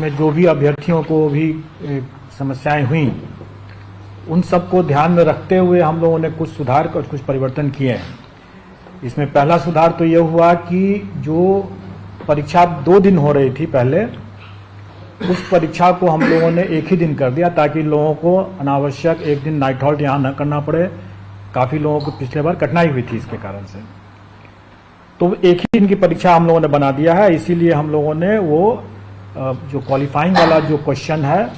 में जो भी अभ्यर्थियों को भी समस्याएं हुई, उन सबको ध्यान में रखते हुए हम लोगों ने कुछ सुधार और कुछ परिवर्तन किए हैं। इसमें पहला सुधार तो ये हुआ कि जो परीक्षा 2 दिन हो रही थी पहले, उस परीक्षा को हम लोगों ने एक ही दिन कर दिया ताकि लोगों को अनावश्यक एक दिन नाइट हॉल्ट यहाँ न करना पड़े। काफ़ी लोगों को पिछले बार कठिनाई हुई थी इसके कारण से, तो एक ही दिन की परीक्षा हम लोगों ने बना दिया है। इसीलिए हम लोगों ने वो जो क्वालिफाइंग वाला जो क्वेश्चन है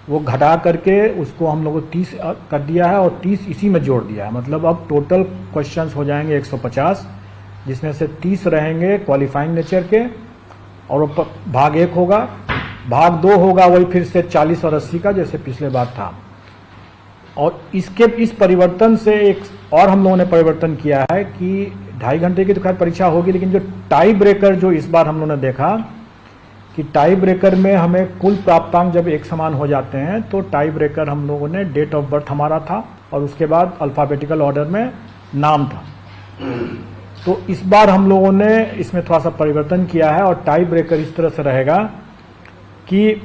वो घटा करके उसको हम लोगों को 30 कर दिया है और 30 इसी में जोड़ दिया है। मतलब अब टोटल क्वेश्चंस हो जाएंगे 150, जिसमें से 30 रहेंगे क्वालिफाइंग नेचर के और भाग 1 होगा, भाग 2 होगा वही फिर से 40 और 80 का जैसे पिछले बार था। और इस परिवर्तन से एक और हम लोगों ने परिवर्तन किया है कि 2.5 घंटे की तो खैर परीक्षा होगी, लेकिन जो टाई ब्रेकर जो इस बार हम लोगों ने देखा कि टाई ब्रेकर में हमें कुल प्राप्तांक जब एक समान हो जाते हैं तो टाई ब्रेकर हम लोगों ने डेट ऑफ बर्थ हमारा था और उसके बाद अल्फाबेटिकल ऑर्डर में नाम था। तो इस बार हम लोगों ने इसमें थोड़ा सा परिवर्तन किया है और टाई ब्रेकर इस तरह से रहेगा कि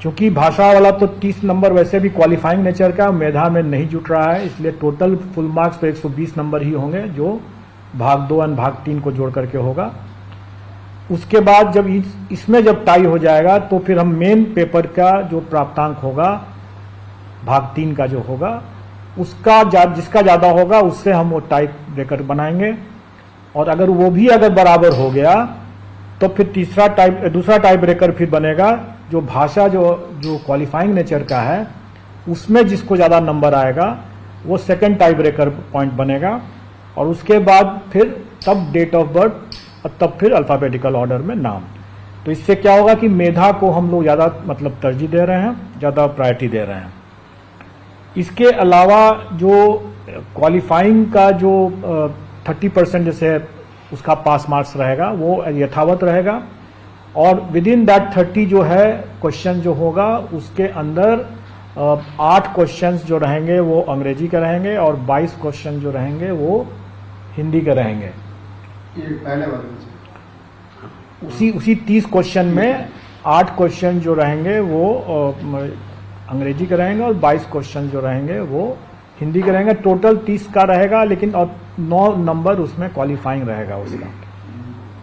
चूंकि भाषा वाला तो 30 नंबर वैसे भी क्वालिफाइंग नेचर का मेधा में नहीं जुट रहा है, इसलिए टोटल फुल मार्क्स तो 120 नंबर ही होंगे जो भाग 2 और भाग 3 को जोड़ करके होगा। उसके बाद जब इसमें जब टाई हो जाएगा तो फिर हम मेन पेपर का जो प्राप्तांक होगा भाग 3 का जो होगा उसका जिसका ज़्यादा होगा उससे हम वो टाई ब्रेकर बनाएंगे। और अगर वो भी अगर बराबर हो गया तो फिर दूसरा टाई ब्रेकर फिर बनेगा जो भाषा जो क्वालिफाइंग नेचर का है उसमें जिसको ज़्यादा नंबर आएगा वो सेकंड टाई ब्रेकर पॉइंट बनेगा। और उसके बाद फिर तब डेट ऑफ बर्थ और तब फिर अल्फाबेटिकल ऑर्डर में नाम। तो इससे क्या होगा कि मेधा को हम लोग ज़्यादा मतलब तरजीह दे रहे हैं, ज़्यादा प्रायोरिटी दे रहे हैं। इसके अलावा जो क्वालिफाइंग का जो 30% जैसे उसका पास मार्क्स रहेगा वो यथावत रहेगा और विद इन दैट 30 जो है क्वेश्चन जो होगा उसके अंदर 8 क्वेश्चंस जो रहेंगे वो अंग्रेजी के रहेंगे और 22 क्वेश्चन जो रहेंगे वो हिंदी के रहेंगे। ये पहले वाले उसी 30 क्वेश्चन में 8 क्वेश्चन जो रहेंगे वो अंग्रेजी के रहेंगे और 22 क्वेश्चन जो रहेंगे वो हिंदी के रहेंगे। टोटल 30 का रहेगा, लेकिन और 9 नंबर उसमें क्वालिफाइंग रहेगा उसका।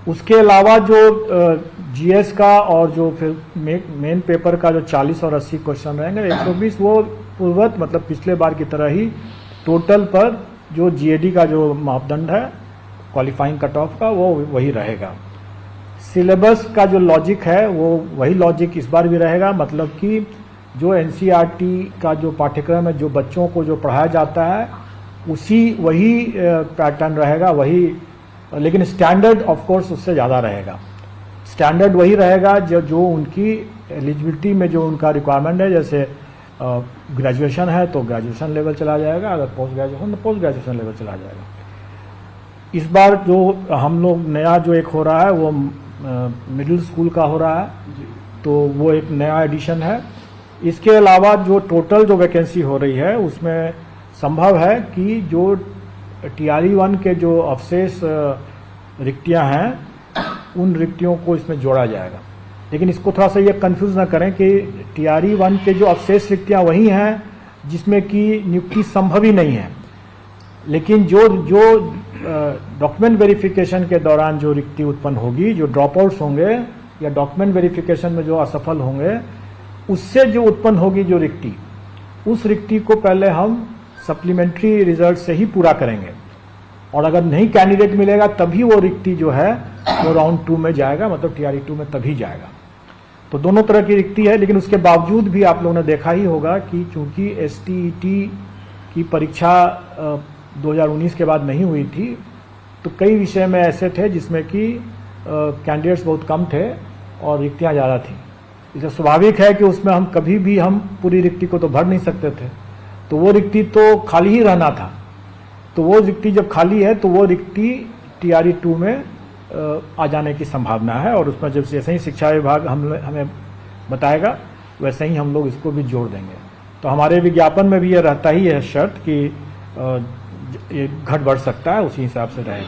उसके अलावा जो जीएस का और जो फिर मेन पेपर का जो 40 और 80 क्वेश्चन रहेंगे 120 वो पूर्वत मतलब पिछले बार की तरह ही टोटल पर जो जीएडी का जो मापदंड है क्वालिफाइंग कट ऑफ का वो वही रहेगा। सिलेबस का जो लॉजिक है वो वही लॉजिक इस बार भी रहेगा, मतलब कि जो एनसीईआरटी का जो पाठ्यक्रम है जो बच्चों को जो पढ़ाया जाता है वही पैटर्न रहेगा वही, लेकिन स्टैंडर्ड ऑफ कोर्स उससे ज़्यादा रहेगा। स्टैंडर्ड वही रहेगा जो उनकी एलिजिबिलिटी में जो उनका रिक्वायरमेंट है, जैसे ग्रेजुएशन है तो ग्रेजुएशन लेवल चला जाएगा, अगर पोस्ट ग्रेजुएशन तो पोस्ट ग्रेजुएशन लेवल चला जाएगा। इस बार जो हम लोग नया जो एक हो रहा है वो मिडिल स्कूल का हो रहा है, तो वो एक नया एडिशन है। इसके अलावा जो टोटल जो वैकेंसी हो रही है उसमें संभव है कि जो टीआरई 1 के जो अवशेष रिक्तियां हैं उन रिक्तियों को इसमें जोड़ा जाएगा। लेकिन इसको थोड़ा सा ये कंफ्यूज ना करें कि टीआरई 1 के जो अवशेष रिक्तियां वही हैं जिसमें कि नियुक्ति संभव ही नहीं है, लेकिन जो डॉक्यूमेंट वेरिफिकेशन के दौरान जो रिक्ति उत्पन्न होगी, जो ड्रॉप आउट्स होंगे या डॉक्यूमेंट वेरिफिकेशन में जो असफल होंगे उससे जो उत्पन्न होगी जो रिक्ति, उस रिक्ति को पहले हम सप्लीमेंट्री रिजल्ट से ही पूरा करेंगे और अगर नहीं कैंडिडेट मिलेगा तभी वो रिक्ति जो है वो राउंड 2 में जाएगा, मतलब टीआरई 2 में तभी जाएगा। तो दोनों तरह की रिक्ति है, लेकिन उसके बावजूद भी आप लोगों ने देखा ही होगा कि चूंकि एसटीईटी की परीक्षा 2019 के बाद नहीं हुई थी तो कई विषय में ऐसे थे जिसमें कि कैंडिडेट्स बहुत कम थे और रिक्तियां ज़्यादा थी। इसलिए स्वाभाविक है कि उसमें हम कभी भी हम पूरी रिक्ति को तो भर नहीं सकते थे, तो वो रिक्ति तो खाली ही रहना था। तो वो रिक्ति जब खाली है तो वो रिक्ति टीआरई 2 में आ जाने की संभावना है और उसमें जब जैसे ही शिक्षा विभाग हमें बताएगा वैसे ही हम लोग इसको भी जोड़ देंगे। तो हमारे विज्ञापन में भी ये रहता ही है शर्त कि ये घट बढ़ सकता है, उसी हिसाब से रहेगा।